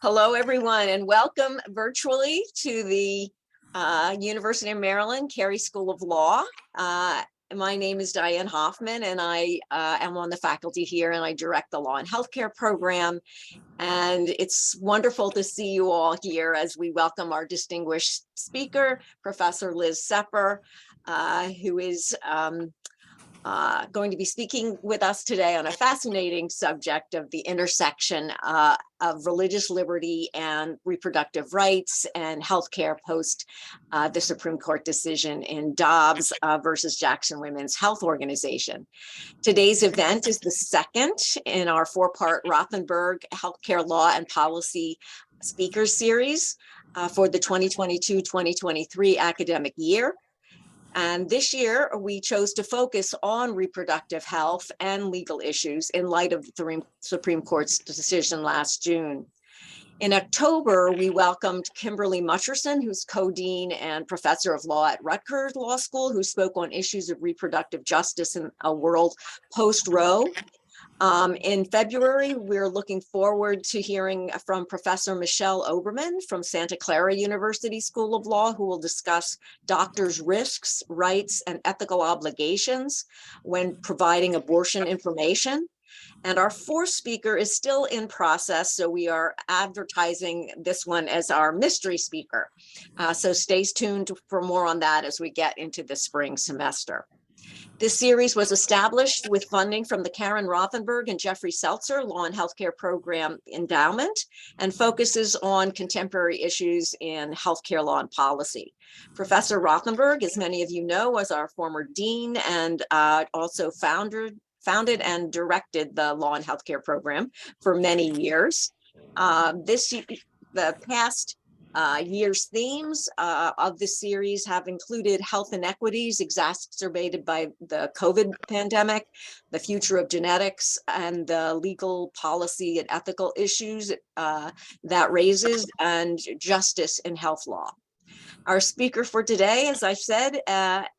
Hello, everyone, and welcome virtually to the University of Maryland Carey School of Law. My name is Diane Hoffman, and I am on the faculty here, and I direct the Law and Healthcare program. And it's wonderful to see you all here as we welcome our distinguished speaker, Professor Liz Sepper, who is going to be speaking with us today on a fascinating subject of the intersection of religious liberty and reproductive rights and healthcare post the Supreme Court decision in Dobbs versus Jackson Women's Health Organization. Today's event is the second in our four-part Rothenberg Healthcare Law and Policy Speaker Series for the 2022-2023 academic year. And this year, we chose to focus on reproductive health and legal issues in light of the Supreme Court's decision last June. In October, we welcomed Kimberly Mutcherson, who's co-dean and professor of law at Rutgers Law School, who spoke on issues of reproductive justice in a world post-Roe. In February, we're looking forward to hearing from Professor Michelle Oberman from Santa Clara University School of Law, who will discuss doctors' risks, rights, and ethical obligations when providing abortion information. And our fourth speaker is still in process, so we are advertising this one as our mystery speaker. So stay tuned for more on that as we get into the spring semester. This series was established with funding from the Karen Rothenberg and Jeffrey Seltzer Law and Healthcare Program Endowment and focuses on contemporary issues in healthcare law and policy. Professor Rothenberg, as many of you know, was our former dean and also founded and directed the Law and Healthcare Program for many years. The past year's themes of the series have included health inequities exacerbated by the COVID pandemic, the future of genetics, and the legal policy and ethical issues that raises, and justice in health law. Our speaker for today, as I said,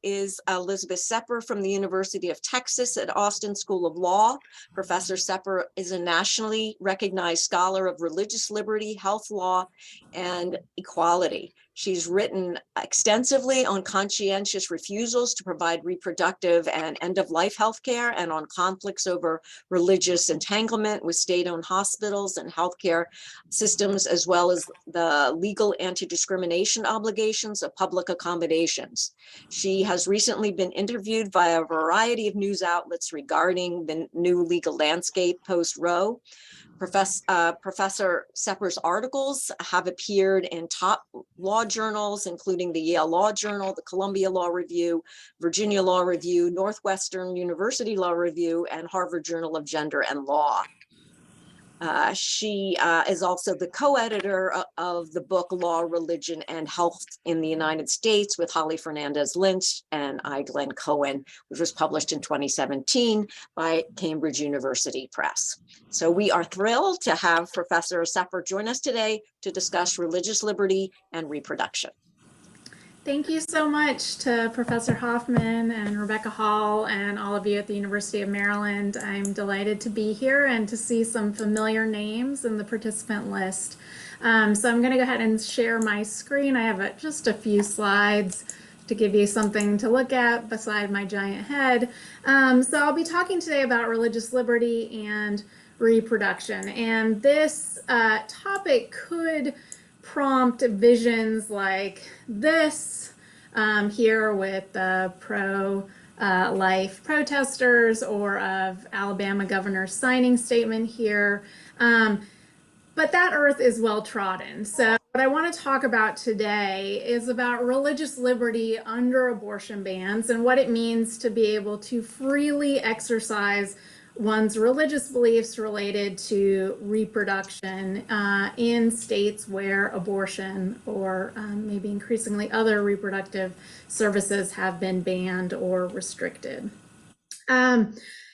is Elizabeth Sepper from the University of Texas at Austin School of Law. Professor Sepper is a nationally recognized scholar of religious liberty, health law, and equality. She's written extensively on conscientious refusals to provide reproductive and end-of-life health care and on conflicts over religious entanglement with state-owned hospitals and healthcare systems, as well as the legal anti-discrimination obligations of public accommodations. She has recently been interviewed by a variety of news outlets regarding the new legal landscape post-Roe. Professor Sepper's articles have appeared in top law journals, including the Yale Law Journal, the Columbia Law Review, Virginia Law Review, Northwestern University Law Review, and Harvard Journal of Gender and Law. She is also the co-editor of the book Law, Religion, and Health in the United States with Holly Fernandez Lynch and I. Glenn Cohen, which was published in 2017 by Cambridge University Press. So we are thrilled to have Professor Sepper join us today to discuss religious liberty and reproduction. Thank you so much to Professor Hoffman and Rebecca Hall and all of you at the University of Maryland. I'm delighted to be here and to see some familiar names in the participant list. So I'm going to go ahead and share my screen. I have just a few slides to give you something to look at beside my giant head. So I'll be talking today about religious liberty and reproduction. And this topic could prompt visions like this here with the pro-life protesters, or of Alabama governor's signing statement here. But that earth is well trodden. So what I want to talk about today is about religious liberty under abortion bans and what it means to be able to freely exercise one's religious beliefs related to reproduction in states where abortion or maybe increasingly other reproductive services have been banned or restricted.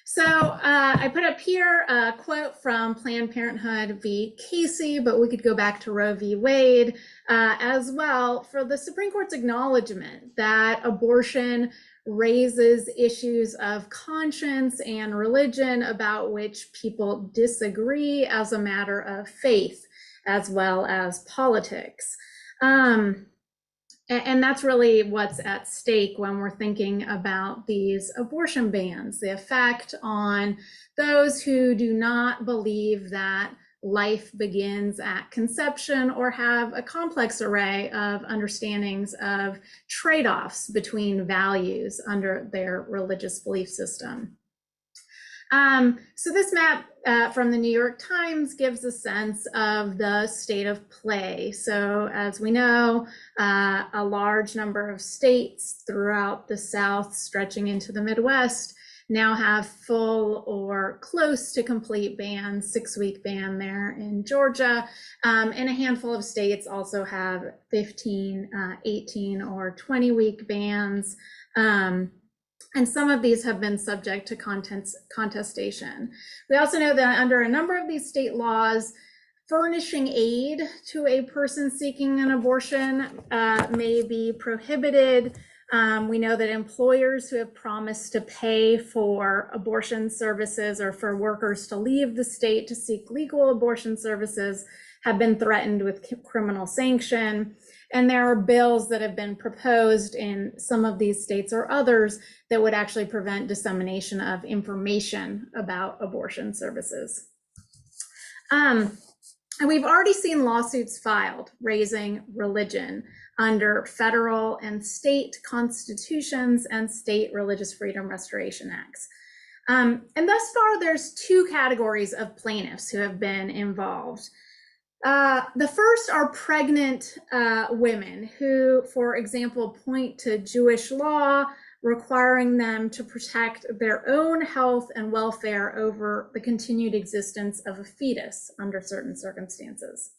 So I put up here a quote from Planned Parenthood v. Casey, but we could go back to Roe v. Wade as well, for the Supreme Court's acknowledgement that abortion raises issues of conscience and religion about which people disagree as a matter of faith. as well as politics. And that's really what's at stake when we're thinking about these abortion bans, the effect on those who do not believe that life begins at conception or have a complex array of understandings of trade-offs between values under their religious belief system. So this map from the New York Times gives a sense of the state of play. So as we know, a large number of states throughout the South, stretching into the Midwest, now have full or close to complete bans, 6-week ban there in Georgia. And a handful of states also have 15, 18, or 20-week bans. And some of these have been subject to contestation. We also know that under a number of these state laws, furnishing aid to a person seeking an abortion may be prohibited. We know that employers who have promised to pay for abortion services or for workers to leave the state to seek legal abortion services have been threatened with criminal sanction. And there are bills that have been proposed in some of these states or others that would actually prevent dissemination of information about abortion services. And we've already seen lawsuits filed raising religion under federal and state constitutions and state religious freedom restoration acts. And thus far, there's 2 categories of plaintiffs who have been involved. The first are pregnant women who, for example, point to Jewish law requiring them to protect their own health and welfare over the continued existence of a fetus under certain circumstances.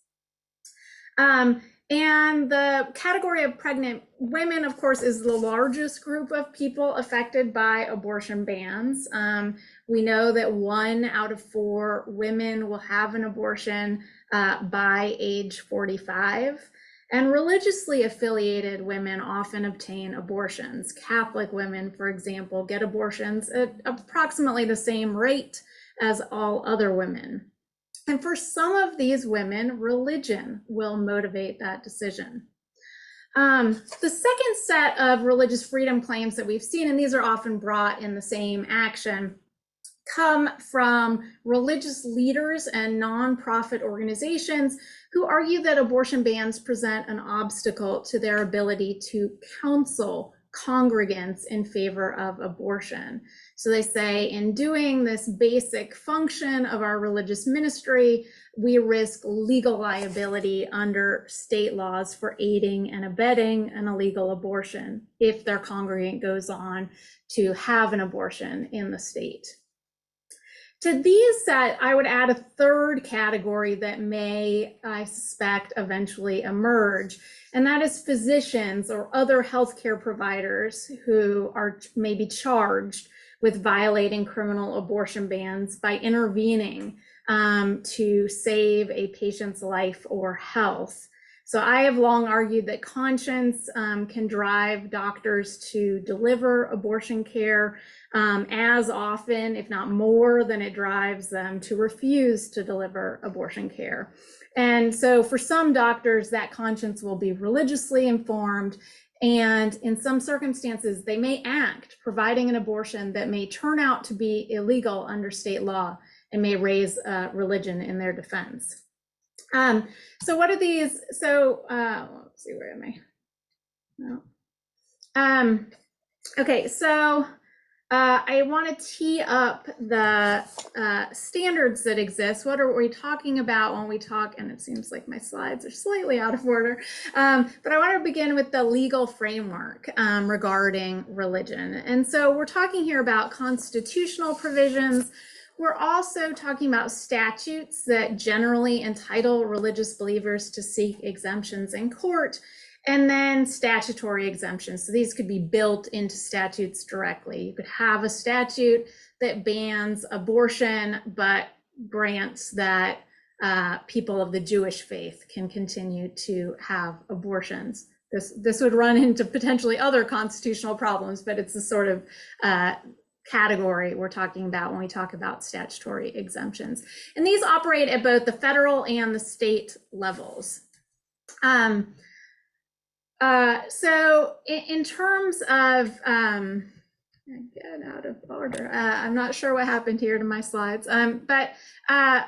And the category of pregnant women, of course, is the largest group of people affected by abortion bans. We know that 1 out of 4 women will have an abortion by age 45. And religiously affiliated women often obtain abortions. Catholic women, for example, get abortions at approximately the same rate as all other women. And for some of these women, religion will motivate that decision. The second set of religious freedom claims that we've seen, and these are often brought in the same action, come from religious leaders and nonprofit organizations who argue that abortion bans present an obstacle to their ability to counsel congregants in favor of abortion. So they say, in doing this basic function of our religious ministry, we risk legal liability under state laws for aiding and abetting an illegal abortion if their congregant goes on to have an abortion in the state. To these set, I would add a third category that may, I suspect, eventually emerge, and that is physicians or other healthcare providers who are maybe charged with violating criminal abortion bans by intervening to save a patient's life or health. So I have long argued that conscience can drive doctors to deliver abortion care as often, if not more, than it drives them to refuse to deliver abortion care. And so for some doctors, that conscience will be religiously informed, and in some circumstances, they may act providing an abortion that may turn out to be illegal under state law and may raise religion in their defense. So what are these? So let's see, where am I? No. Okay, so I want to tee up the standards that exist. What are we talking about when we talk? And it seems like my slides are slightly out of order. But I want to begin with the legal framework regarding religion. And so we're talking here about constitutional provisions. We're also talking about statutes that generally entitle religious believers to seek exemptions in court, and then statutory exemptions. So these could be built into statutes directly. You could have a statute that bans abortion, but grants that people of the Jewish faith can continue to have abortions. This would run into potentially other constitutional problems, but it's a sort of category we're talking about when we talk about statutory exemptions. And these operate at both the federal and the state levels. So in terms of, get out of order. I'm not sure what happened here to my slides, but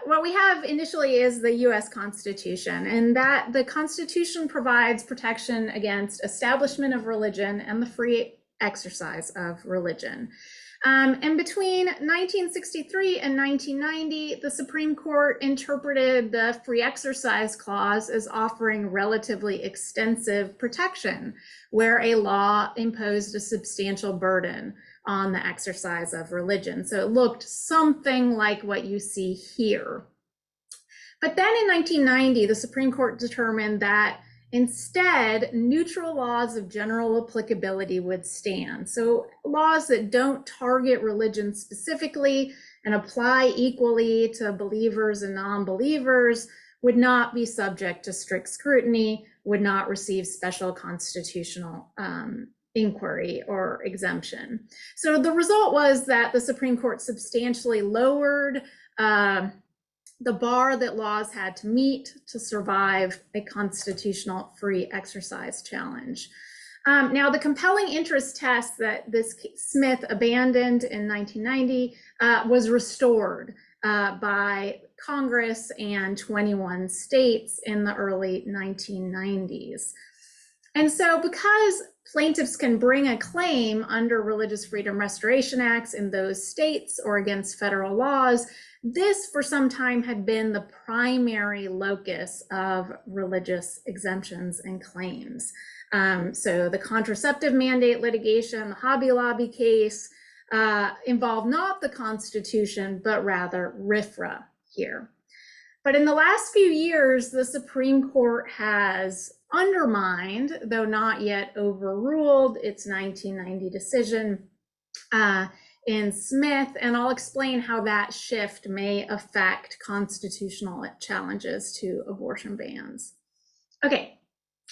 what we have initially is the U.S. Constitution, and that the Constitution provides protection against establishment of religion and the free exercise of religion. And between 1963 and 1990, the Supreme Court interpreted the Free Exercise Clause as offering relatively extensive protection, where a law imposed a substantial burden on the exercise of religion. So it looked something like what you see here. But then in 1990, the Supreme Court determined that instead, neutral laws of general applicability would stand. So laws that don't target religion specifically and apply equally to believers and non-believers would not be subject to strict scrutiny, would not receive special constitutional inquiry or exemption. So the result was that the Supreme Court substantially lowered the bar that laws had to meet to survive a constitutional free exercise challenge. Now, the compelling interest test that this Smith abandoned in 1990 was restored by Congress and 21 states in the early 1990s. And so because plaintiffs can bring a claim under Religious Freedom Restoration Acts in those states or against federal laws, this for some time had been the primary locus of religious exemptions and claims. So the contraceptive mandate litigation, the Hobby Lobby case, involved not the Constitution, but rather RFRA here. But in the last few years, the Supreme Court has undermined, though not yet overruled, its 1990 decision in Smith, and I'll explain how that shift may affect constitutional challenges to abortion bans. Okay,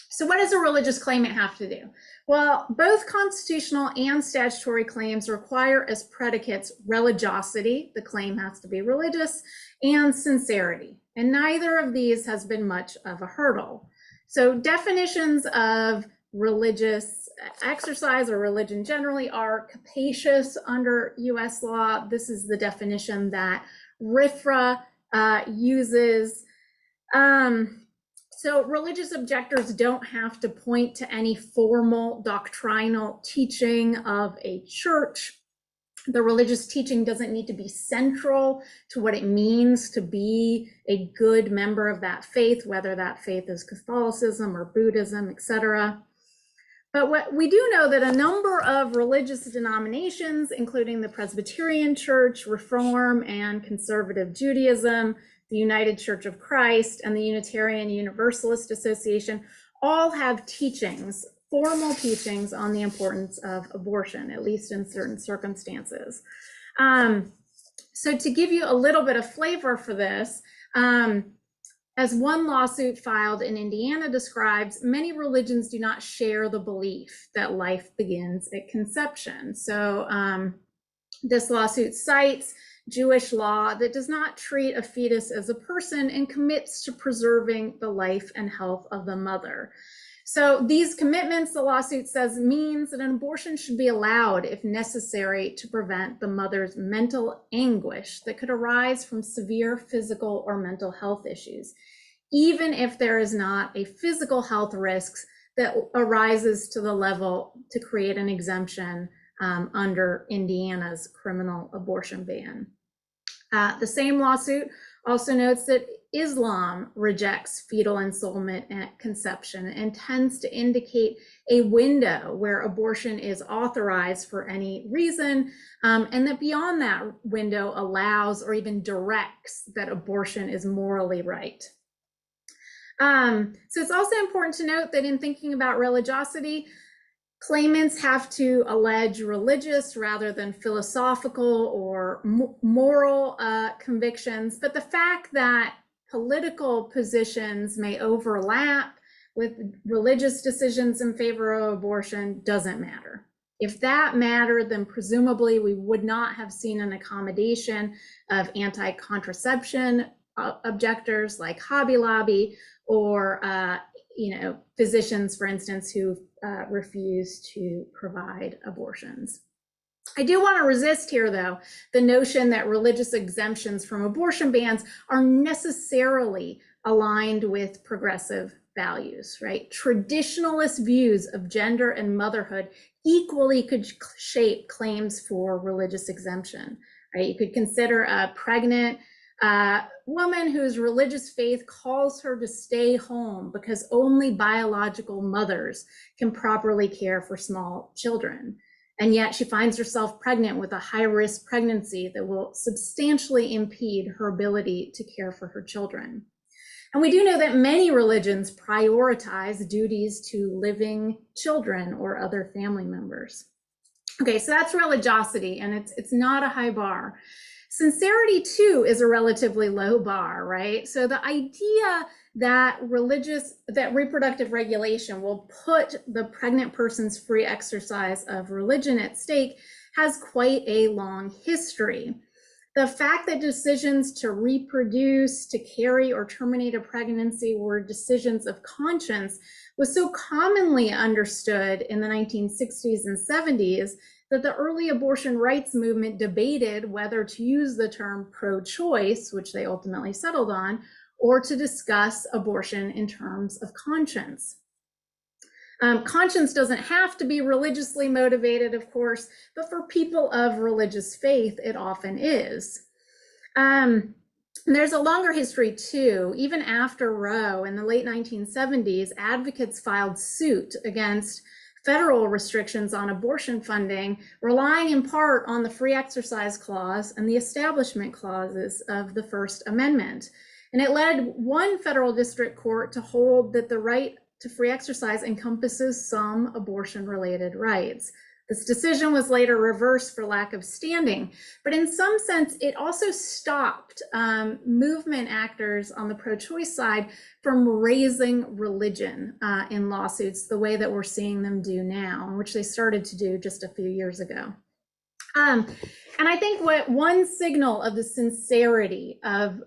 so what does a religious claimant have to do? Well, both constitutional and statutory claims require as predicates religiosity, the claim has to be religious, and sincerity, and neither of these has been much of a hurdle. So definitions of religious exercise or religion generally are capacious under US law. This is the definition that RFRA uses. So religious objectors don't have to point to any formal doctrinal teaching of a church. The religious teaching doesn't need to be central to what it means to be a good member of that faith, whether that faith is Catholicism or Buddhism, etc. But what we do know that a number of religious denominations, including the Presbyterian Church, Reform and Conservative Judaism, the United Church of Christ, and the Unitarian Universalist Association, all have teachings, formal teachings on the importance of abortion, at least in certain circumstances. So to give you a little bit of flavor for this, as one lawsuit filed in Indiana describes, many religions do not share the belief that life begins at conception. So this lawsuit cites Jewish law that does not treat a fetus as a person and commits to preserving the life and health of the mother. So these commitments, the lawsuit says, means that an abortion should be allowed if necessary to prevent the mother's mental anguish that could arise from severe physical or mental health issues, even if there is not a physical health risk that arises to the level to create an exemption under Indiana's criminal abortion ban. The same lawsuit also notes that Islam rejects fetal ensoulment at conception and tends to indicate a window where abortion is authorized for any reason, and that beyond that window allows or even directs that abortion is morally right. So it's also important to note that in thinking about religiosity, claimants have to allege religious rather than philosophical or moral convictions, but the fact that political positions may overlap with religious decisions in favor of abortion doesn't matter. If that mattered, then presumably we would not have seen an accommodation of anti-contraception objectors like Hobby Lobby or physicians, for instance, who refuse to provide abortions. I do want to resist here, though, the notion that religious exemptions from abortion bans are necessarily aligned with progressive values, right? Traditionalist views of gender and motherhood equally could shape claims for religious exemption, right? You could consider a pregnant woman whose religious faith calls her to stay home because only biological mothers can properly care for small children. And yet she finds herself pregnant with a high-risk pregnancy that will substantially impede her ability to care for her children. And we do know that many religions prioritize duties to living children or other family members. Okay, so that's religiosity, and it's not a high bar. Sincerity, too, is a relatively low bar, right? So the idea that reproductive regulation will put the pregnant person's free exercise of religion at stake has quite a long history. The fact that decisions to reproduce, to carry, or terminate a pregnancy were decisions of conscience was so commonly understood in the 1960s and 70s that the early abortion rights movement debated whether to use the term pro-choice, which they ultimately settled on, or to discuss abortion in terms of conscience. Conscience doesn't have to be religiously motivated, of course, but for people of religious faith, it often is. There's a longer history too. Even after Roe in the late 1970s, advocates filed suit against federal restrictions on abortion funding, relying in part on the free exercise clause and the establishment clauses of the First Amendment. And it led one federal district court to hold that the right to free exercise encompasses some abortion-related rights. This decision was later reversed for lack of standing, but in some sense, it also stopped movement actors on the pro-choice side from raising religion in lawsuits the way that we're seeing them do now, which they started to do just a few years ago. And I think what one signal of the sincerity of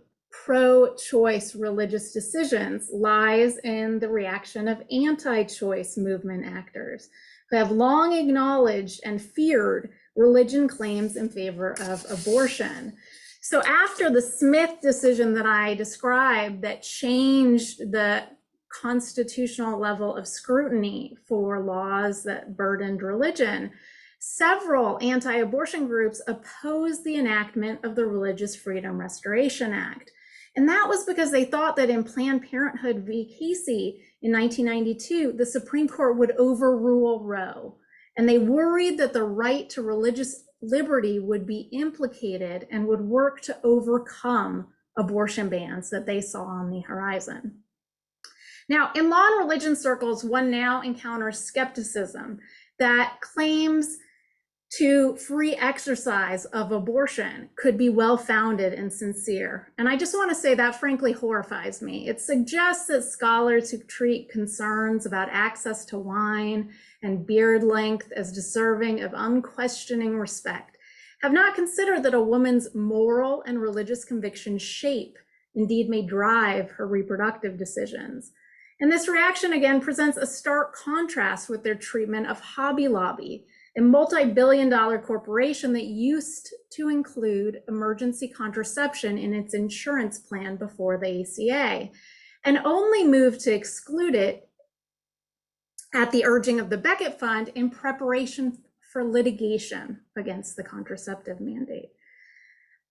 pro-choice religious decisions lies in the reaction of anti-choice movement actors who have long acknowledged and feared religion claims in favor of abortion. So after the Smith decision that I described that changed the constitutional level of scrutiny for laws that burdened religion, several anti-abortion groups opposed the enactment of the Religious Freedom Restoration Act. And that was because they thought that in Planned Parenthood v. Casey in 1992, the Supreme Court would overrule Roe. And they worried that the right to religious liberty would be implicated and would work to overcome abortion bans that they saw on the horizon. Now, in law and religion circles, one now encounters skepticism that claims to free exercise of abortion could be well-founded and sincere. And I just want to say that frankly horrifies me. It suggests that scholars who treat concerns about access to wine and beard length as deserving of unquestioning respect have not considered that a woman's moral and religious convictions shape, indeed may drive, her reproductive decisions. And this reaction again presents a stark contrast with their treatment of Hobby Lobby, a multi-billion-dollar corporation that used to include emergency contraception in its insurance plan before the ACA, and only moved to exclude it at the urging of the Becket Fund in preparation for litigation against the contraceptive mandate.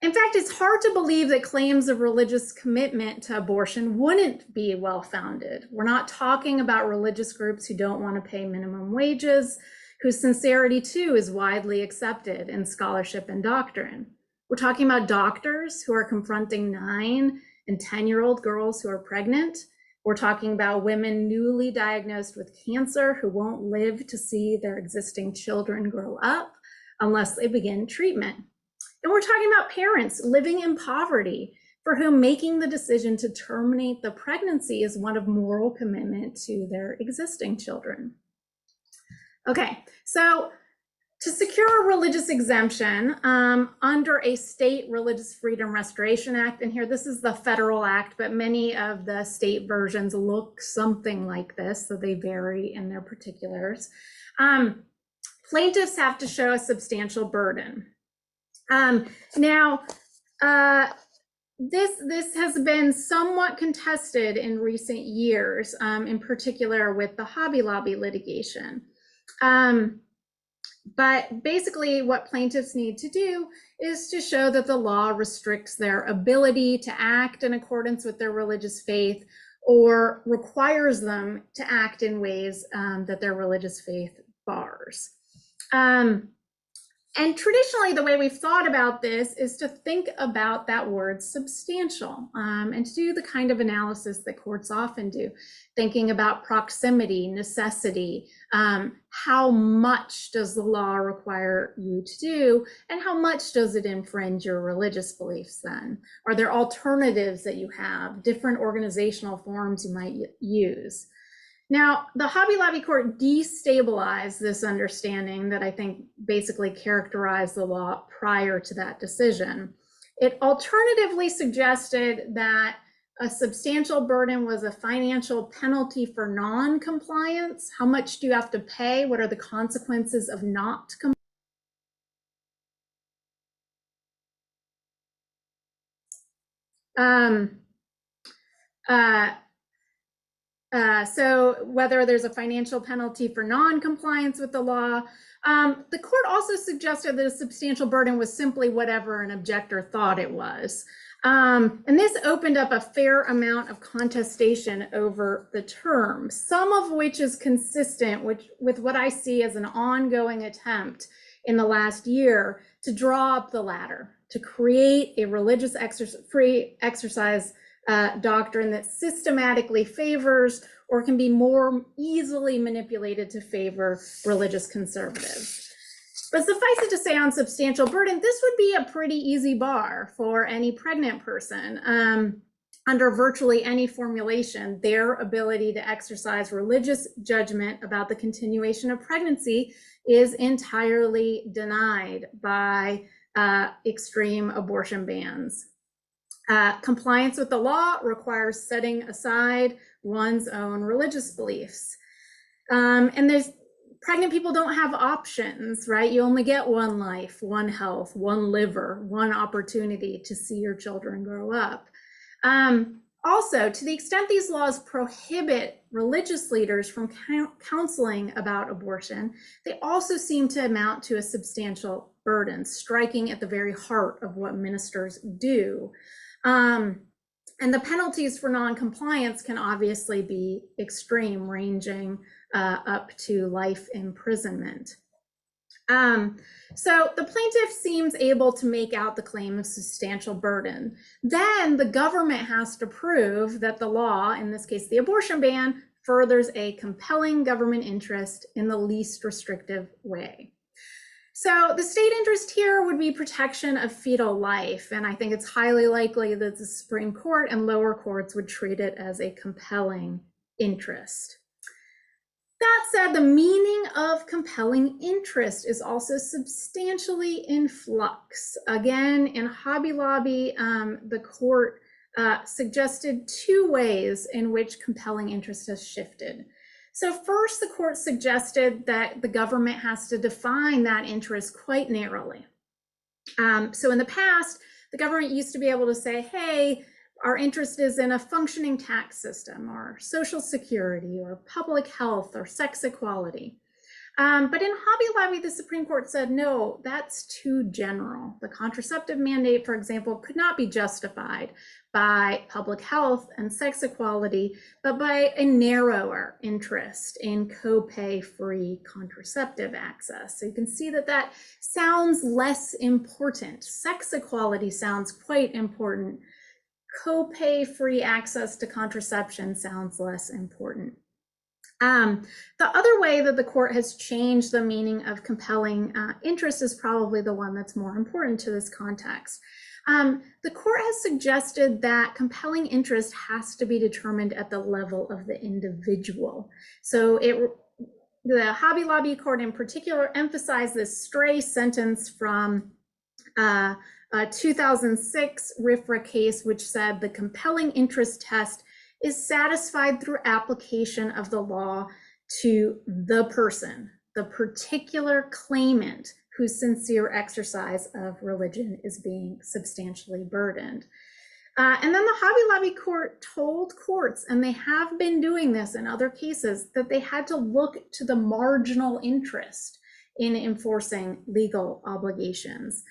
In fact, it's hard to believe that claims of religious commitment to abortion wouldn't be well-founded. We're not talking about religious groups who don't want to pay minimum wages, whose sincerity too is widely accepted in scholarship and doctrine. We're talking about doctors who are confronting 9 and 10-year-old girls who are pregnant. We're talking about women newly diagnosed with cancer who won't live to see their existing children grow up unless they begin treatment. And we're talking about parents living in poverty for whom making the decision to terminate the pregnancy is one of moral commitment to their existing children. Okay, so To secure a religious exemption under a state Religious Freedom Restoration Act, and here this is the federal act, but many of the state versions look something like this, so they vary in their particulars. Plaintiffs have to show a substantial burden. This has been somewhat contested in recent years, in particular with the Hobby Lobby litigation. But basically what plaintiffs need to do is to show that the law restricts their ability to act in accordance with their religious faith or requires them to act in ways that their religious faith bars. And traditionally, the way we've thought about this is to think about that word substantial, and to do the kind of analysis that courts often do, thinking about proximity, necessity, how much does the law require you to do, and how much does it infringe your religious beliefs then? Are there alternatives that you have, different organizational forms you might use? Now, the Hobby Lobby court destabilized this understanding that I think basically characterized the law prior to that decision. It alternatively suggested that a substantial burden was a financial penalty for non-compliance. How much do you have to pay? What are the consequences of not complying? So whether there's a financial penalty for non-compliance with the law, the court also suggested that a substantial burden was simply whatever an objector thought it was. And this opened up a fair amount of contestation over the term, some of which is consistent with what I see as an ongoing attempt in the last year to draw up the ladder, to create a religious free exercise doctrine that systematically favors or can be more easily manipulated to favor religious conservatives. But suffice it to say, on substantial burden, this would be a pretty easy bar for any pregnant person. Under virtually any formulation, their ability to exercise religious judgment about the continuation of pregnancy is entirely denied by extreme abortion bans. Compliance with the law requires setting aside one's own religious beliefs. And pregnant people don't have options, right? You only get one life, one health, one liver, one opportunity to see your children grow up. Also, to the extent these laws prohibit religious leaders from counseling about abortion, they also seem to amount to a substantial burden, striking at the very heart of what ministers do. And the penalties for non-compliance can obviously be extreme, ranging up to life imprisonment. So the plaintiff seems able to make out the claim of substantial burden. Then the government has to prove that the law, in this case the abortion ban, furthers a compelling government interest in the least restrictive way. So the state interest here would be protection of fetal life, and I think it's highly likely that the Supreme Court and lower courts would treat it as a compelling interest. That said, the meaning of compelling interest is also substantially in flux. Again, in Hobby Lobby, the court suggested two ways in which compelling interest has shifted. So first, the court suggested that the government has to define that interest quite narrowly. So in the past, the government used to be able to say, hey, our interest is in a functioning tax system or social security or public health or sex equality. But in Hobby Lobby, the Supreme Court said, no, that's too general. The contraceptive mandate, for example, could not be justified by public health and sex equality, but by a narrower interest in copay-free contraceptive access. So you can see that that sounds less important. Sex equality sounds quite important. Copay-free access to contraception sounds less important. The other way that the court has changed the meaning of compelling interest is probably the one that's more important to this context. The court has suggested that compelling interest has to be determined at the level of the individual. So the Hobby Lobby court in particular emphasized this stray sentence from a 2006 RFRA case, which said the compelling interest test is satisfied through application of the law to the person, the particular claimant whose sincere exercise of religion is being substantially burdened. And then the Hobby Lobby court told courts, and they have been doing this in other cases, that they had to look to the marginal interest in enforcing legal obligations.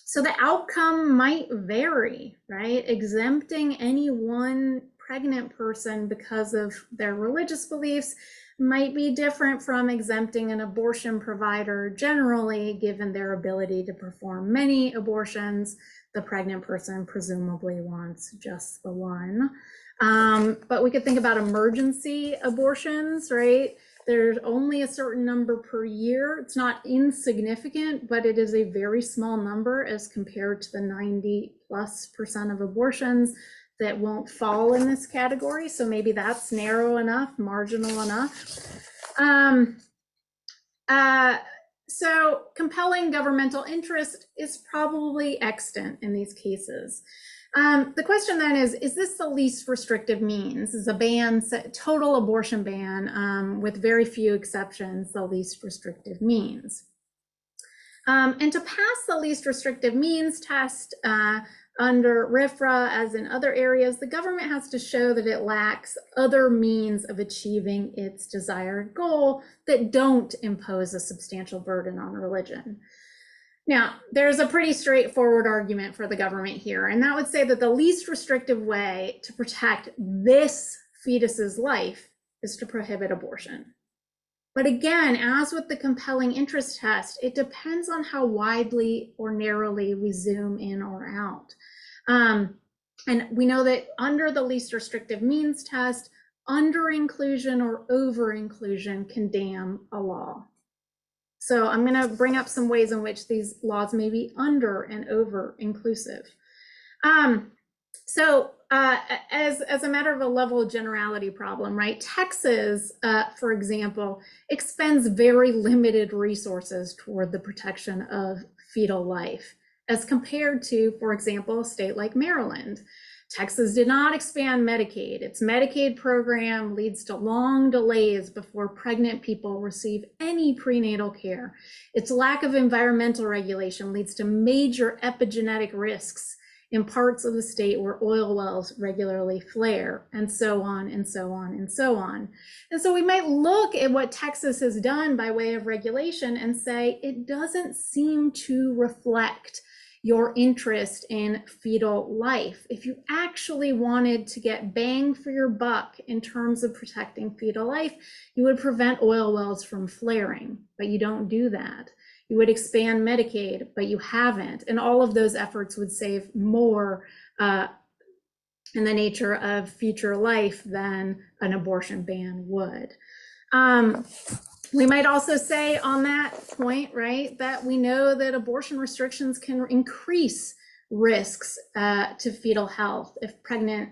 So the outcome might vary, right? Exempting any one pregnant person because of their religious beliefs might be different from exempting an abortion provider generally, given their ability to perform many abortions. The pregnant person presumably wants just the one. But we could think about emergency abortions, right? There's only a certain number per year. It's not insignificant, but it is a very small number as compared to the 90+% of abortions that won't fall in this category. So maybe that's narrow enough, marginal enough. So compelling governmental interest is probably extant in these cases. The question then is this the least restrictive means? Is a ban, total abortion ban, with very few exceptions, the least restrictive means? And to pass the least restrictive means test under RFRA, as in other areas, the government has to show that it lacks other means of achieving its desired goal that don't impose a substantial burden on religion. Now, there's a pretty straightforward argument for the government here, and that would say that the least restrictive way to protect this fetus's life is to prohibit abortion. But again, as with the compelling interest test, it depends on how widely or narrowly we zoom in or out. And we know that under the least restrictive means test, under-inclusion or over-inclusion can damn a law. So I'm going to bring up some ways in which these laws may be under and over-inclusive. As a matter of a level of generality problem, right? Texas, for example, expends very limited resources toward the protection of fetal life, as compared to, for example, a state like Maryland. Texas did not expand Medicaid. Its Medicaid program leads to long delays before pregnant people receive any prenatal care. Its lack of environmental regulation leads to major epigenetic risks in parts of the state where oil wells regularly flare, and so on and so on and so on. And so we might look at what Texas has done by way of regulation and say, it doesn't seem to reflect your interest in fetal life. If you actually wanted to get bang for your buck in terms of protecting fetal life, you would prevent oil wells from flaring, but you don't do that. You would expand Medicaid, but you haven't. And all of those efforts would save more in the nature of future life than an abortion ban would. We might also say on that point, right, that we know that abortion restrictions can increase risks to fetal health if pregnant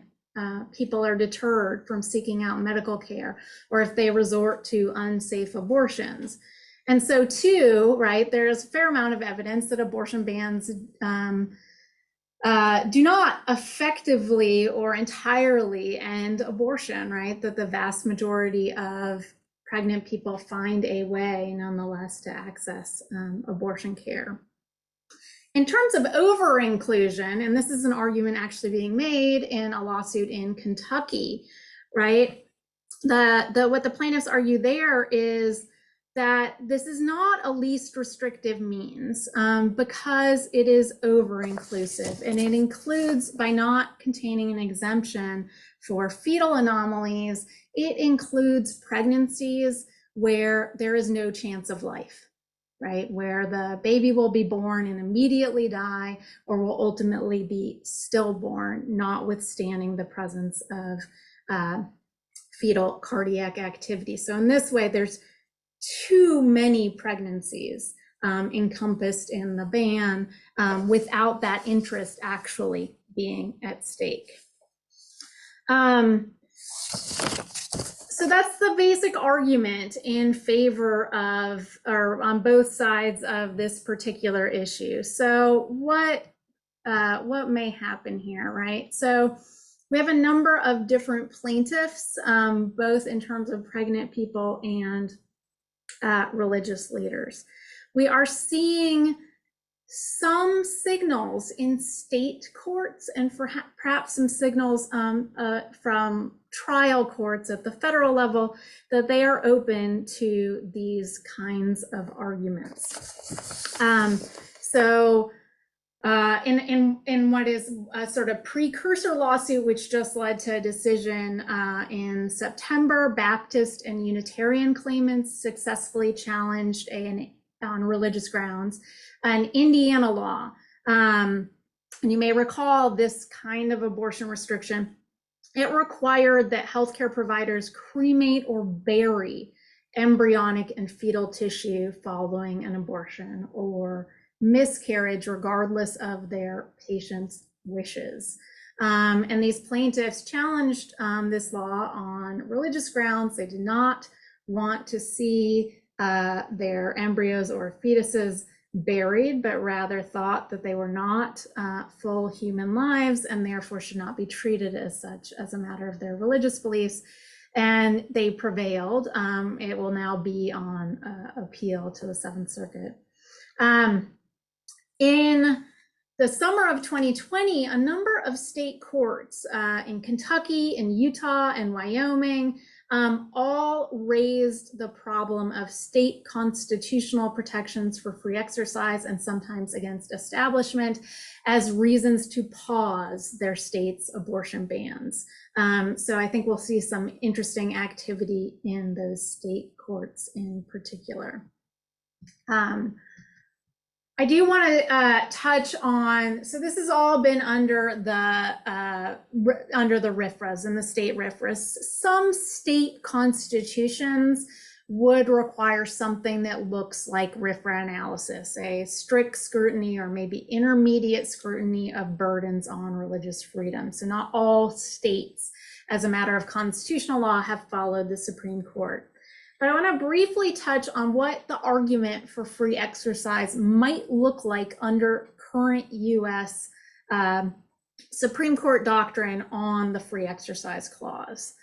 people are deterred from seeking out medical care, or if they resort to unsafe abortions. And so too, right, there's a fair amount of evidence that abortion bans do not effectively or entirely end abortion, right? That the vast majority of pregnant people find a way nonetheless to access abortion care. In terms of over-inclusion, and this is an argument actually being made in a lawsuit in Kentucky, right? What the plaintiffs argue there is that this is not a least restrictive means because it is over-inclusive, and it includes, by not containing an exemption for fetal anomalies, it includes pregnancies where there is no chance of life, right? Where the baby will be born and immediately die, or will ultimately be stillborn, notwithstanding the presence of fetal cardiac activity. So in this way, there's too many pregnancies encompassed in the ban without that interest actually being at stake. So that's the basic argument in favor of, or on both sides of this particular issue. So what may happen here, right? So we have a number of different plaintiffs, both in terms of pregnant people and religious leaders. We are seeing some signals in state courts and perhaps some signals from trial courts at the federal level that they are open to these kinds of arguments. In what is a sort of precursor lawsuit, which just led to a decision in September, Baptist and Unitarian claimants successfully challenged on religious grounds an Indiana law. And you may recall this kind of abortion restriction. It required that healthcare providers cremate or bury embryonic and fetal tissue following an abortion or miscarriage, regardless of their patient's wishes. And these plaintiffs challenged this law on religious grounds. They did not want to see their embryos or fetuses buried, but rather thought that they were not full human lives and therefore should not be treated as such as a matter of their religious beliefs. And they prevailed. It will now be on appeal to the Seventh Circuit. In the summer of 2020, a number of state courts in Kentucky, in Utah, and Wyoming all raised the problem of state constitutional protections for free exercise and sometimes against establishment as reasons to pause their state's abortion bans. So I think we'll see some interesting activity in those state courts in particular. I do want to touch on, so this has all been under the RFRAs and the state RFRAs. Some state constitutions would require something that looks like RFRA analysis, a strict scrutiny or maybe intermediate scrutiny of burdens on religious freedom. So not all states, as a matter of constitutional law, have followed the Supreme Court. But I want to briefly touch on what the argument for free exercise might look like under current U.S. Supreme Court doctrine on the free exercise clause.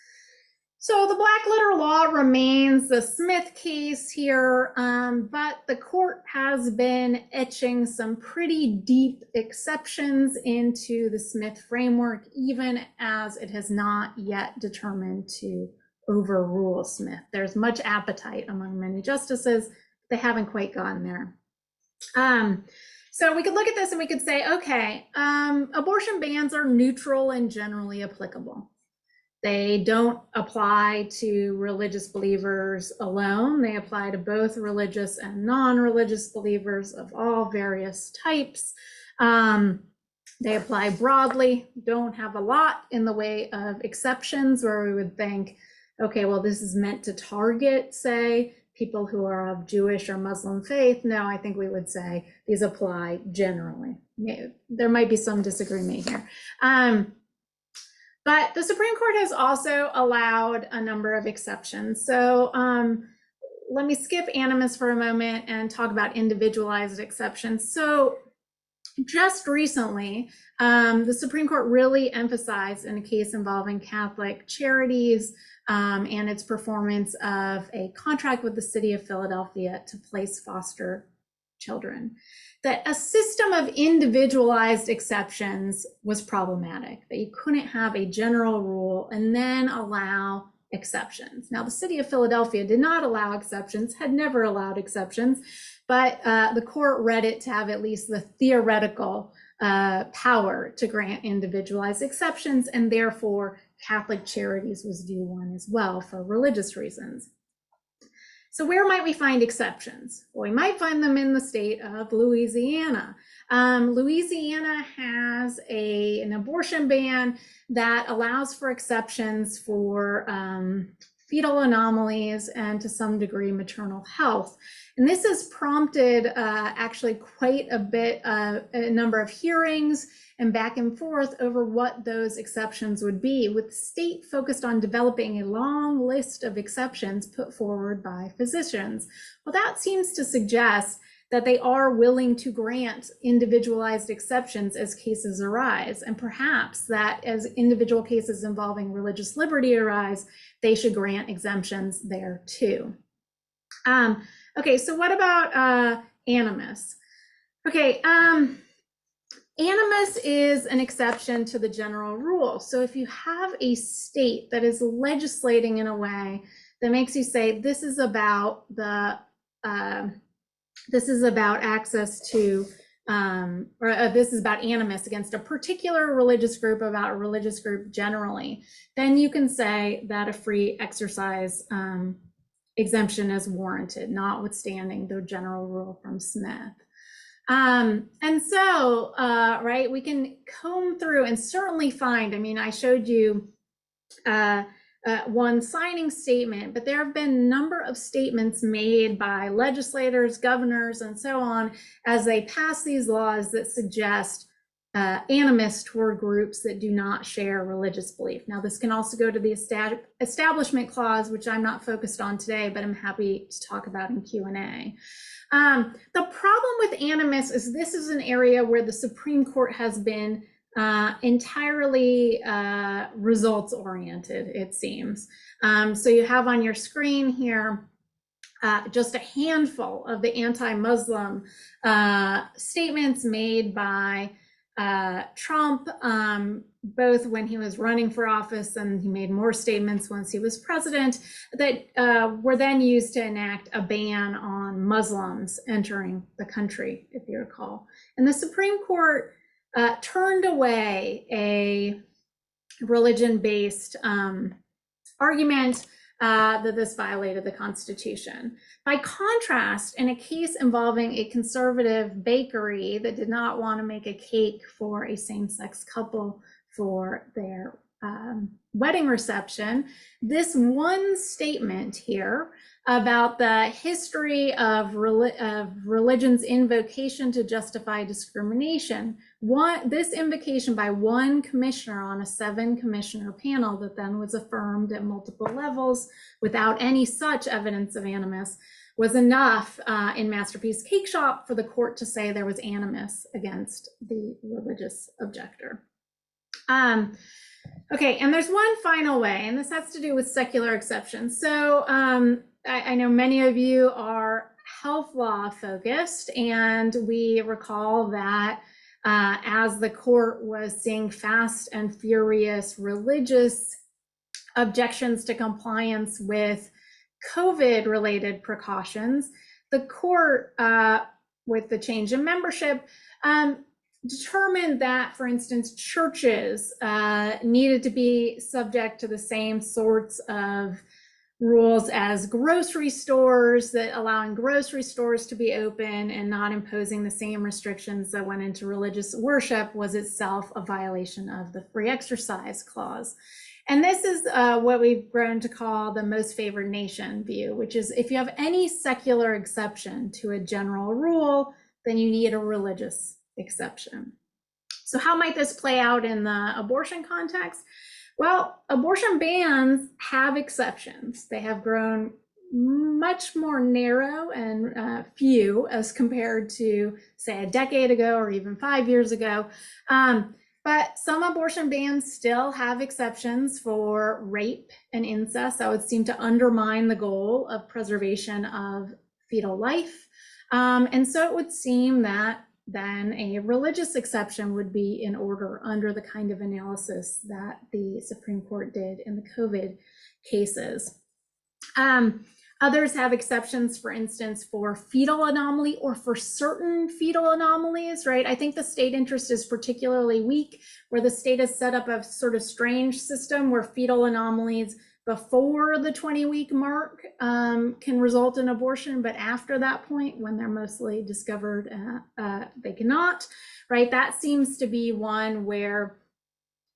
So the black letter law remains the Smith case here, but the court has been etching some pretty deep exceptions into the Smith framework, even as it has not yet determined to overrule Smith. There's much appetite among many justices. They haven't quite gotten there. So we could look at this and we could say, okay, abortion bans are neutral and generally applicable. They don't apply to religious believers alone. They apply to both religious and non-religious believers of all various types. They apply broadly, don't have a lot in the way of exceptions where we would think, okay, well, this is meant to target, say, people who are of Jewish or Muslim faith. No, I think we would say these apply generally. There might be some disagreement here. But the Supreme Court has also allowed a number of exceptions. So let me skip animus for a moment and talk about individualized exceptions. So just recently, the Supreme Court really emphasized in a case involving Catholic Charities and its performance of a contract with the city of Philadelphia to place foster children, that a system of individualized exceptions was problematic, that you couldn't have a general rule and then allow exceptions. Now, the city of Philadelphia did not allow exceptions, had never allowed exceptions, but the court read it to have at least the theoretical power to grant individualized exceptions, and therefore Catholic Charities was due one as well for religious reasons. So where might we find exceptions? Well, we might find them in the state of Louisiana. Louisiana has an abortion ban that allows for exceptions for fetal anomalies and to some degree maternal health. And this has prompted actually quite a bit, a number of hearings and back and forth over what those exceptions would be, with the state focused on developing a long list of exceptions put forward by physicians. Well, that seems to suggest that they are willing to grant individualized exceptions as cases arise, and perhaps that as individual cases involving religious liberty arise, they should grant exemptions there too. Okay, so what about animus? Okay, animus is an exception to the general rule. So if you have a state that is legislating in a way that makes you say this is about the this is about access to this is about animus against a particular religious group, about a religious group generally, then you can say that a free exercise exemption is warranted, notwithstanding the general rule from Smith. And so, right, we can comb through and certainly find, I mean, I showed you one signing statement, but there have been a number of statements made by legislators, governors, and so on as they pass these laws that suggest animus toward groups that do not share religious belief. Now, this can also go to the Establishment Clause, which I'm not focused on today, but I'm happy to talk about in Q&A. The problem with animus is this is an area where the Supreme Court has been entirely results-oriented, it seems. So you have on your screen here just a handful of the anti-Muslim statements made by Trump, both when he was running for office and he made more statements once he was president, that were then used to enact a ban on Muslims entering the country, if you recall. And the Supreme Court turned away a religion-based argument that this violated the Constitution. By contrast, in a case involving a conservative bakery that did not want to make a cake for a same-sex couple for their wedding reception, this one statement here about the history of religion's invocation to justify discrimination, this invocation by one commissioner on a 7-commissioner panel that then was affirmed at multiple levels without any such evidence of animus, was enough in Masterpiece Cake Shop for the court to say there was animus against the religious objector. Okay, and there's one final way, and this has to do with secular exceptions. So I know many of you are health law focused, and we recall that as the court was seeing fast and furious religious objections to compliance with COVID-related precautions, the court, with the change in membership, determined that, for instance, churches needed to be subject to the same sorts of rules as grocery stores, that allowing grocery stores to be open and not imposing the same restrictions that went into religious worship was itself a violation of the Free Exercise Clause. And this is what we've grown to call the most favored nation view, which is if you have any secular exception to a general rule, then you need a religious exception. So how might this play out in the abortion context? Well, abortion bans have exceptions. They have grown much more narrow and few as compared to, say, a decade ago or even 5 years ago. But some abortion bans still have exceptions for rape and incest. That would seem to undermine the goal of preservation of fetal life. And so it would seem that then a religious exception would be in order under the kind of analysis that the Supreme Court did in the COVID cases. Others have exceptions, for instance, for fetal anomaly or for certain fetal anomalies, right? I think the state interest is particularly weak, where the state has set up a sort of strange system where fetal anomalies before the 20-week mark can result in abortion, but after that point, when they're mostly discovered, they cannot, right? That seems to be one where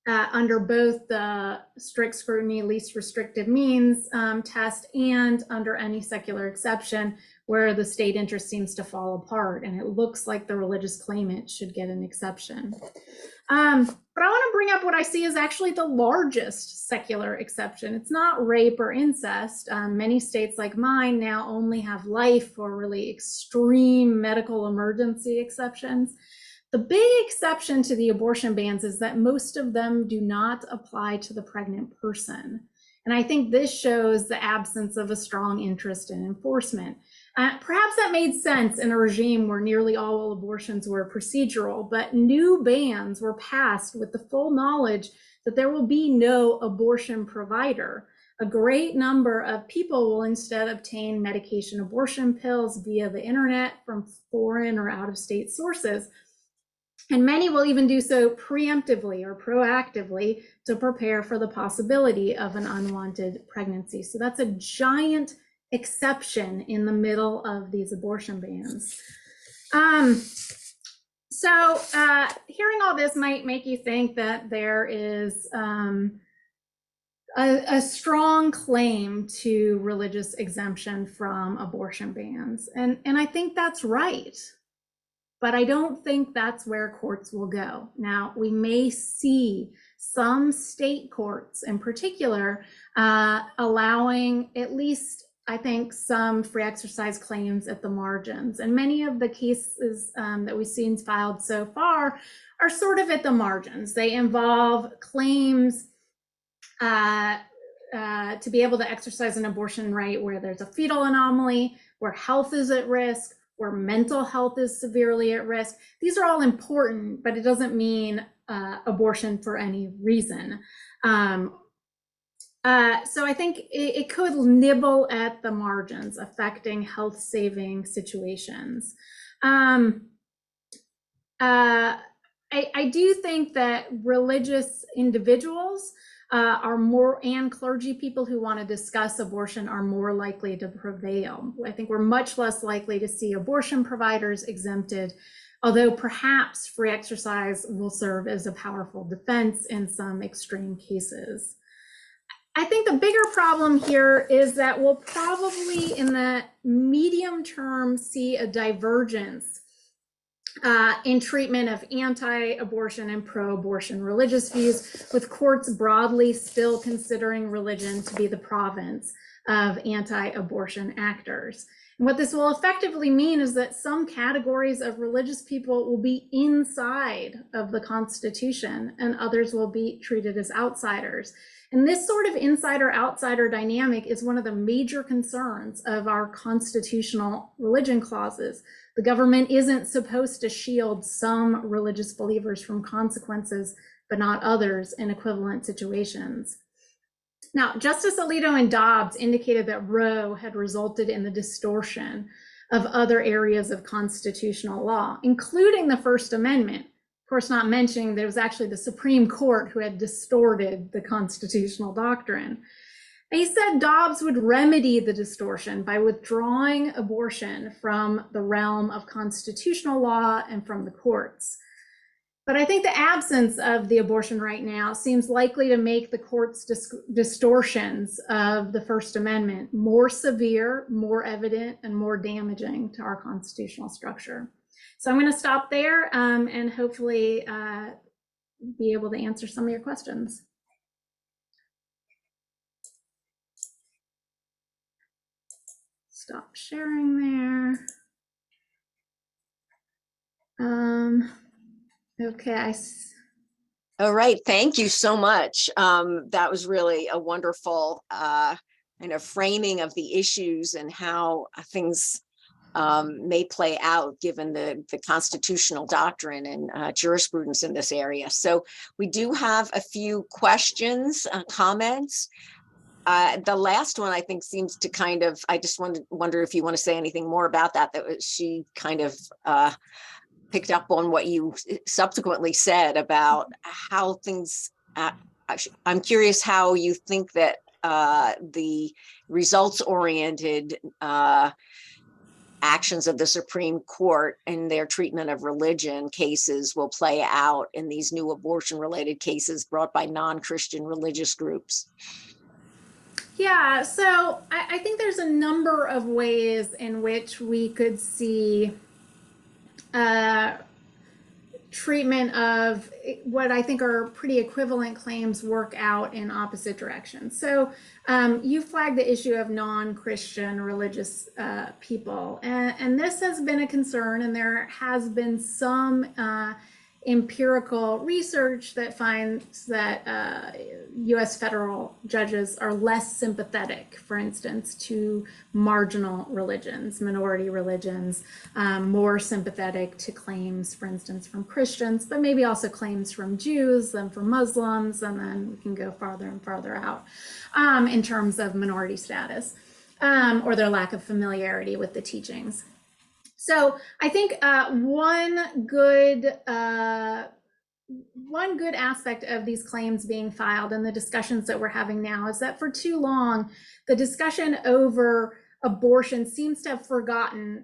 under both the strict scrutiny, least restrictive means test and under any secular exception where the state interest seems to fall apart, and it looks like the religious claimant should get an exception. But I want to bring up what I see as actually the largest secular exception. It's not rape or incest. Many states like mine now only have life or really extreme medical emergency exceptions. The big exception to the abortion bans is that most of them do not apply to the pregnant person. And I think this shows the absence of a strong interest in enforcement. Perhaps that made sense in a regime where nearly all abortions were procedural, but new bans were passed with the full knowledge that there will be no abortion provider. A great number of people will instead obtain medication abortion pills via the internet from foreign or out-of-state sources. And many will even do so preemptively or proactively to prepare for the possibility of an unwanted pregnancy. So that's a giant exception in the middle of these abortion bans. Hearing all this might make you think that there is a strong claim to religious exemption from abortion bans. And I think that's right. But I don't think that's where courts will go. Now, we may see some state courts in particular allowing at least, I think, some free exercise claims at the margins. And many of the cases that we've seen filed so far are sort of at the margins. They involve claims to be able to exercise an abortion right where there's a fetal anomaly, where health is at risk, where mental health is severely at risk. These are all important, but it doesn't mean abortion for any reason. So I think it could nibble at the margins, affecting health-saving situations. I do think that religious individuals are more, and clergy people who want to discuss abortion are more likely to prevail. I think we're much less likely to see abortion providers exempted, although perhaps free exercise will serve as a powerful defense in some extreme cases. I think the bigger problem here is that we'll probably in the medium term see a divergence in treatment of anti-abortion and pro-abortion religious views, with courts broadly still considering religion to be the province of anti-abortion actors. And what this will effectively mean is that some categories of religious people will be inside of the Constitution and others will be treated as outsiders. And this sort of insider-outsider dynamic is one of the major concerns of our constitutional religion clauses. The government isn't supposed to shield some religious believers from consequences, but not others in equivalent situations. Now, Justice Alito and Dobbs indicated that Roe had resulted in the distortion of other areas of constitutional law, including the First Amendment. Of course, not mentioning that it was actually the Supreme Court who had distorted the constitutional doctrine. And he said Dobbs would remedy the distortion by withdrawing abortion from the realm of constitutional law and from the courts. But I think the absence of the abortion right now seems likely to make the court's distortions of the First Amendment more severe, more evident, and more damaging to our constitutional structure. So I'm going to stop there and hopefully be able to answer some of your questions. Stop sharing there. Okay. All right. Thank you so much. That was really a wonderful kind of framing of the issues and how things may play out given the constitutional doctrine and jurisprudence in this area. So we do have a few questions, comments. The last one, I think, seems to kind of, I just wonder if you want to say anything more about that, that she kind of picked up on what you subsequently said about how things, I'm curious how you think that the results-oriented actions of the Supreme Court and their treatment of religion cases will play out in these new abortion-related cases brought by non-Christian religious groups. Yeah, so I think there's a number of ways in which we could see treatment of what I think are pretty equivalent claims work out in opposite directions. So you flagged the issue of non-Christian religious people, and this has been a concern, and there has been some empirical research that finds that US federal judges are less sympathetic, for instance, to marginal religions, minority religions, more sympathetic to claims, for instance, from Christians, but maybe also claims from Jews and from Muslims, and then we can go farther and farther out in terms of minority status or their lack of familiarity with the teachings. So I think one good aspect of these claims being filed and the discussions that we're having now is that for too long, the discussion over abortion seems to have forgotten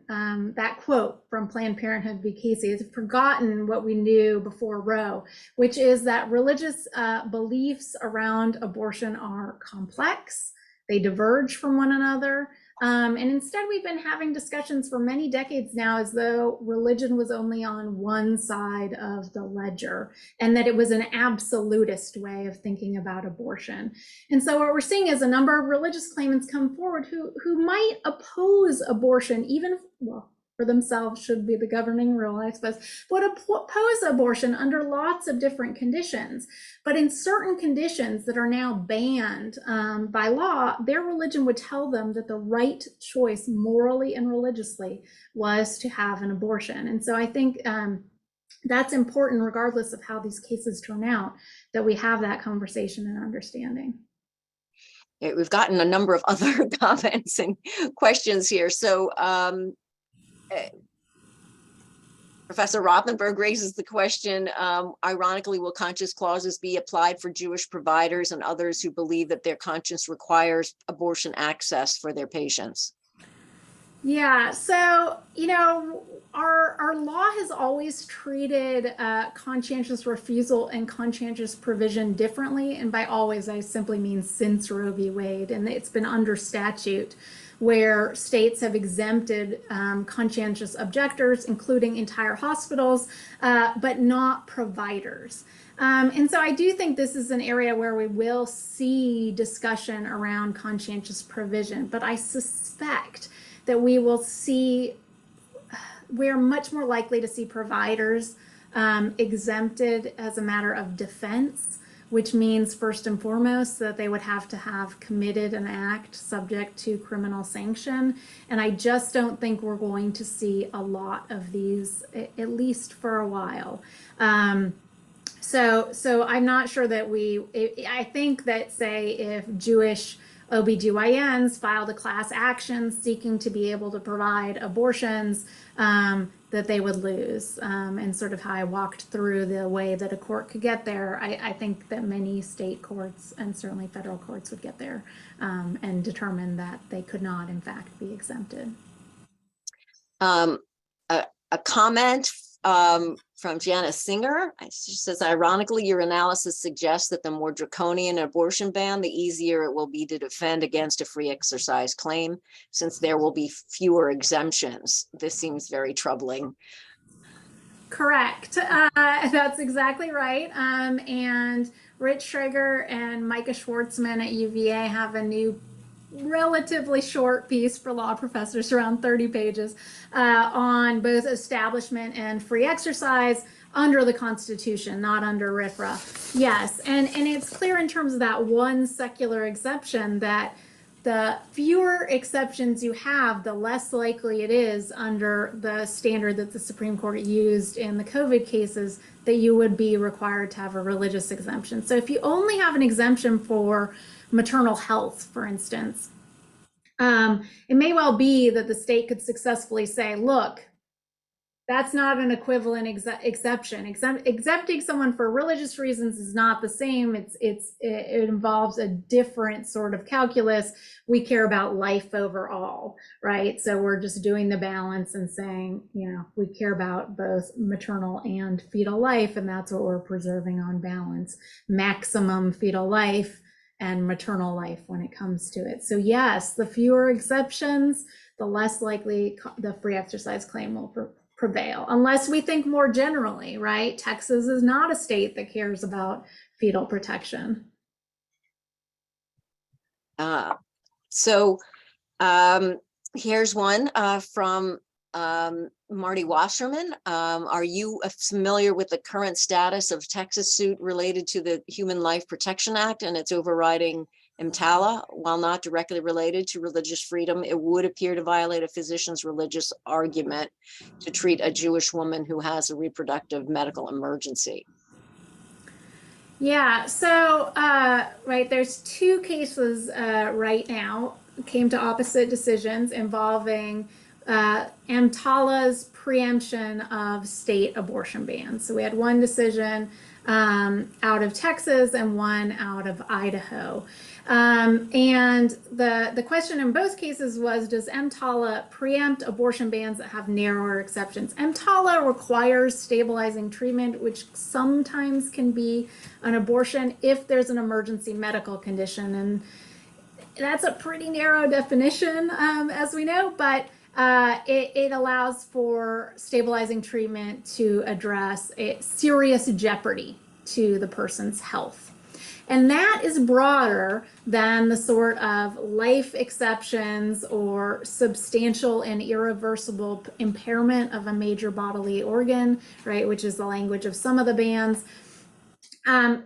that quote from Planned Parenthood v. Casey. It's forgotten what we knew before Roe, which is that religious beliefs around abortion are complex. They diverge from one another. And instead, we've been having discussions for many decades now as though religion was only on one side of the ledger and that it was an absolutist way of thinking about abortion. And so what we're seeing is a number of religious claimants come forward who might oppose abortion, even, well, for themselves should be the governing rule, I suppose, would oppose abortion under lots of different conditions. But in certain conditions that are now banned by law, their religion would tell them that the right choice morally and religiously was to have an abortion. And so I think that's important regardless of how these cases turn out, that we have that conversation and understanding. We've gotten a number of other comments and questions here. So Professor Rothenberg raises the question, ironically, will conscience clauses be applied for Jewish providers and others who believe that their conscience requires abortion access for their patients? Yeah, so, you know, our law has always treated conscientious refusal and conscientious provision differently. And by always, I simply mean since Roe v. Wade. And it's been under statute where states have exempted conscientious objectors, including entire hospitals, but not providers. And so I do think this is an area where we will see discussion around conscientious provision, but I suspect that we will see, we're much more likely to see providers exempted as a matter of defense, which means first and foremost that they would have to have committed an act subject to criminal sanction. And I just don't think we're going to see a lot of these, at least for a while. So I'm not sure that I think that, say, if Jewish OBGYNs filed a class action seeking to be able to provide abortions, that they would lose. And sort of how I walked through the way that a court could get there, I think that many state courts and certainly federal courts would get there and determine that they could not, in fact, be exempted. A comment from Janice Singer. She says, ironically, your analysis suggests that the more draconian abortion ban, the easier it will be to defend against a free exercise claim, since there will be fewer exemptions. This seems very troubling. Correct. That's exactly right. And Rich Schrager and Micah Schwartzman at UVA have a new relatively short piece for law professors, around 30 pages, on both establishment and free exercise under the Constitution, not under RFRA. Yes, and it's clear in terms of that one secular exception that the fewer exceptions you have, the less likely it is under the standard that the Supreme Court used in the COVID cases that you would be required to have a religious exemption. So if you only have an exemption for maternal health, for instance, it may well be that the state could successfully say, look, that's not an equivalent exception. Exempting someone for religious reasons is not the same. It involves a different sort of calculus. We care about life overall, right? So we're just doing the balance and saying, you know, we care about both maternal and fetal life, and that's what we're preserving on balance. Maximum fetal life and maternal life when it comes to it. So yes, the fewer exceptions, the less likely the free exercise claim will prevail, unless we think more generally, right? Texas is not a state that cares about fetal protection. So here's one from Marty Wasserman. Are you familiar with the current status of Texas suit related to the Human Life Protection Act and its overriding EMTALA? While not directly related to religious freedom, it would appear to violate a physician's religious argument to treat a Jewish woman who has a reproductive medical emergency. Yeah, so right, there's two cases right now, came to opposite decisions involving EMTALA's preemption of state abortion bans. So we had one decision out of Texas and one out of Idaho. And the question in both cases was, does EMTALA preempt abortion bans that have narrower exceptions? EMTALA requires stabilizing treatment, which sometimes can be an abortion if there's an emergency medical condition. And that's a pretty narrow definition, as we know, but it allows for stabilizing treatment to address a serious jeopardy to the person's health. And that is broader than the sort of life exceptions or substantial and irreversible impairment of a major bodily organ, right, which is the language of some of the bans.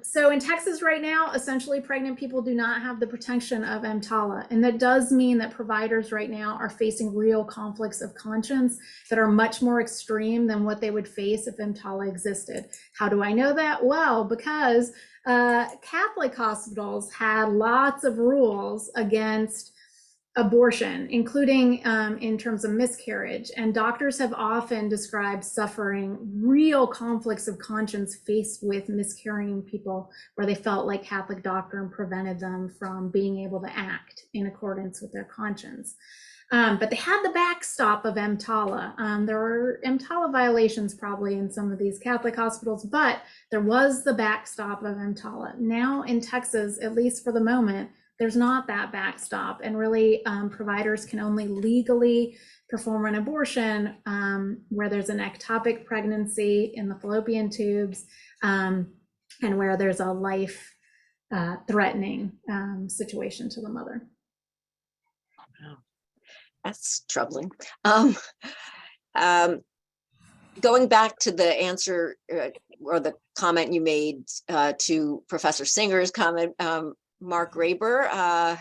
So in Texas right now, essentially pregnant people do not have the protection of EMTALA. And that does mean that providers right now are facing real conflicts of conscience that are much more extreme than what they would face if EMTALA existed. How do I know that? Well, because Catholic hospitals had lots of rules against abortion, including in terms of miscarriage. And doctors have often described suffering real conflicts of conscience faced with miscarrying people, where they felt like Catholic doctrine prevented them from being able to act in accordance with their conscience. But they had the backstop of EMTALA. There were EMTALA violations probably in some of these Catholic hospitals, but there was the backstop of EMTALA. Now in Texas, at least for the moment, there's not that backstop, and really providers can only legally perform an abortion where there's an ectopic pregnancy in the fallopian tubes and where there's a life threatening situation to the mother. Wow. That's troubling. Going back to the answer or the comment you made to Professor Singer's comment, Mark Graber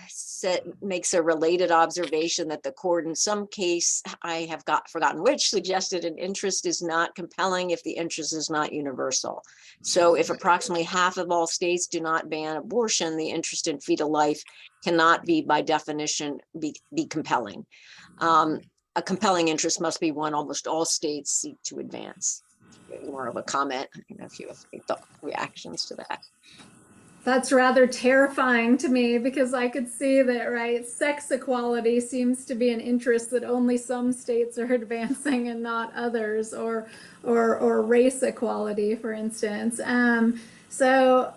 makes a related observation that the court in some case, I have forgotten which, suggested an interest is not compelling if the interest is not universal. So if approximately half of all states do not ban abortion, the interest in fetal life cannot be by definition be compelling. A compelling interest must be one almost all states seek to advance. More of a comment. I don't know if you have any reactions to that. That's rather terrifying to me, because I could see that, right, sex equality seems to be an interest that only some states are advancing and not others, or race equality, for instance. So,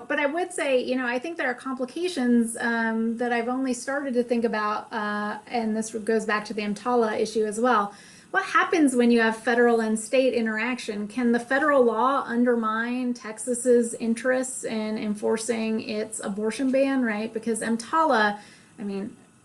but I would say, I think there are complications that I've only started to think about, and this goes back to the EMTALA issue as well. What happens when you have federal and state interaction? Can the federal law undermine Texas's interests in enforcing its abortion ban, right? Because EMTALA,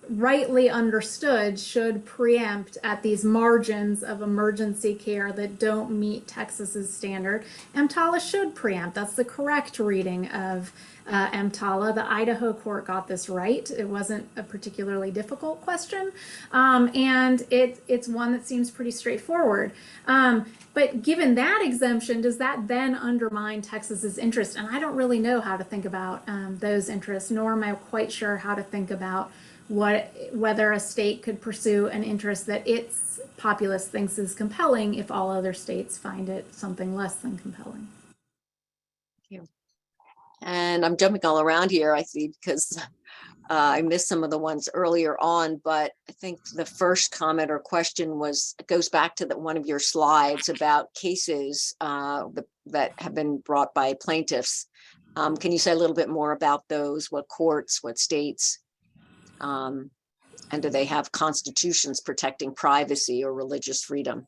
rightly understood, should preempt at these margins of emergency care that don't meet Texas's standard. EMTALA should preempt. That's the correct reading of EMTALA. The Idaho court got this right. It wasn't a particularly difficult question, and it's one that seems pretty straightforward. But given that exemption, does that then undermine Texas's interest? And I don't really know how to think about those interests, nor am I quite sure how to think about whether a state could pursue an interest that its populace thinks is compelling if all other states find it something less than compelling. Thank you. And I'm jumping all around here, I see, because I missed some of the ones earlier on, but I think the first comment or question goes back to one of your slides about cases that have been brought by plaintiffs. Can you say a little bit more about those? What courts, what states? And do they have constitutions protecting privacy or religious freedom?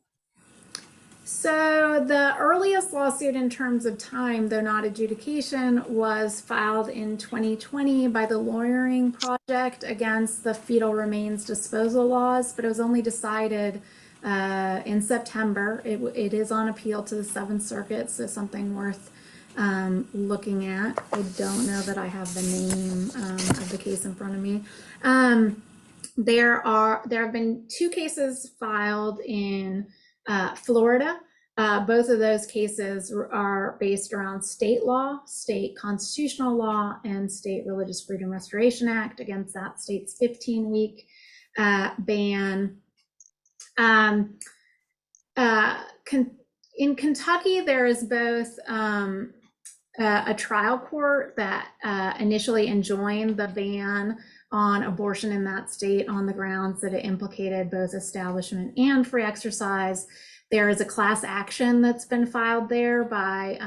So the earliest lawsuit in terms of time, though not adjudication, was filed in 2020 by the Lawyering Project against the fetal remains disposal laws, but it was only decided in September. It is on appeal to the Seventh Circuit, so something worth looking at. I don't know that I have the name of the case in front of me. There have been two cases filed in Florida. Both of those cases are based around state law, state constitutional law, and state Religious Freedom Restoration Act against that state's 15-week ban. In Kentucky, there is both a trial court that initially enjoined the ban on abortion in that state on the grounds that it implicated both establishment and free exercise. There is a class action that's been filed there by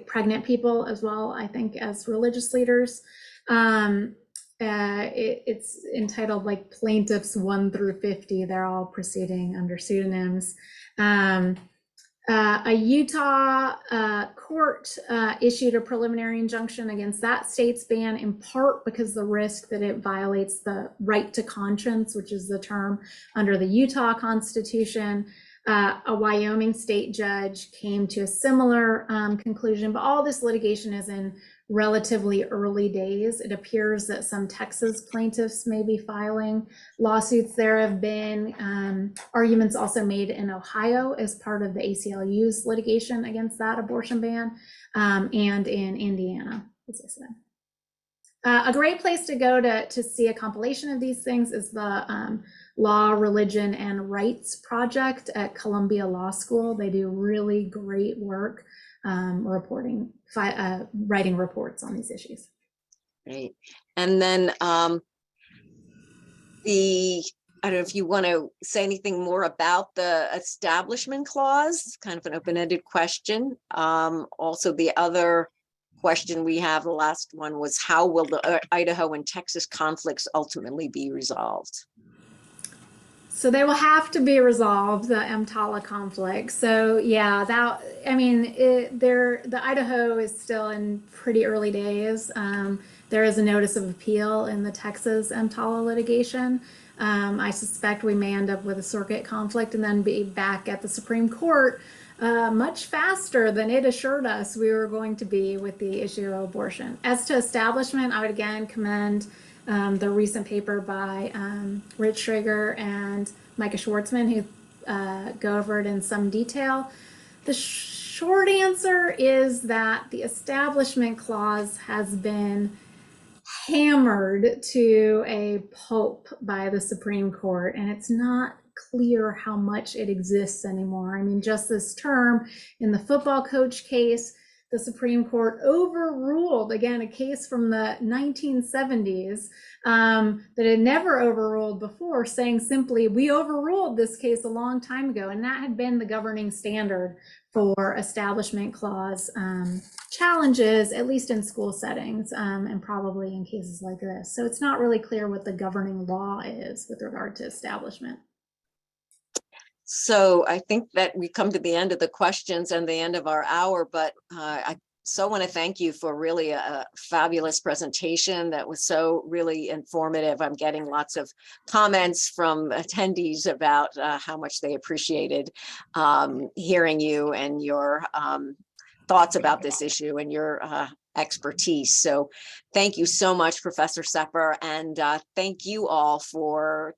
pregnant people as well, I think, as religious leaders. It's entitled like Plaintiffs 1 through 50. They're all proceeding under pseudonyms. A Utah court issued a preliminary injunction against that state's ban, in part because the risk that it violates the right to conscience, which is the term under the Utah Constitution. A Wyoming state judge came to a similar conclusion, but all this litigation is in relatively early days. It appears that some Texas plaintiffs may be filing lawsuits. There have been arguments also made in Ohio as part of the ACLU's litigation against that abortion ban, and in Indiana, as I said. A great place to go to see a compilation of these things is the Law, Religion, and Rights Project at Columbia Law School. They do really great work writing reports on these issues. Great. And then I don't know if you want to say anything more about the Establishment Clause, kind of an open-ended question. Also, the other question we have, the last one, was how will the Idaho and Texas conflicts ultimately be resolved? So they will have to be resolved, the EMTALA conflict. So yeah, the Idaho is still in pretty early days. There is a notice of appeal in the Texas EMTALA litigation. I suspect we may end up with a circuit conflict and then be back at the Supreme Court much faster than it assured us we were going to be with the issue of abortion. As to establishment, I would again commend the recent paper by Rich Schrager and Micah Schwartzman, who go over it in some detail. The short answer is that the Establishment Clause has been hammered to a pulp by the Supreme Court, and it's not clear how much it exists anymore. I mean, just this term in the football coach case, the Supreme Court overruled, again, a case from the 1970s that had never overruled before, saying simply, we overruled this case a long time ago. And that had been the governing standard for Establishment Clause challenges, at least in school settings, and probably in cases like this. So it's not really clear what the governing law is with regard to establishment. So I think that we come to the end of the questions and the end of our hour, but I so want to thank you for really a fabulous presentation that was so really informative. I'm getting lots of comments from attendees about how much they appreciated hearing you and your thoughts about this issue and your expertise. So thank you so much, Professor Sepper, and thank you all for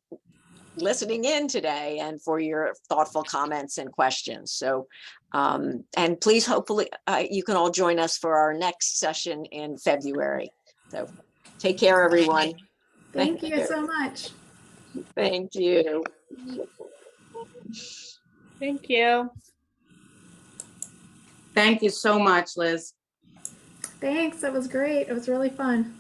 listening in today and for your thoughtful comments and questions. So, and please, hopefully you can all join us for our next session in February. So take care, everyone. Thank you so much. Thank you. Thank you. Thank you so much, Liz. Thanks, that was great. It was really fun.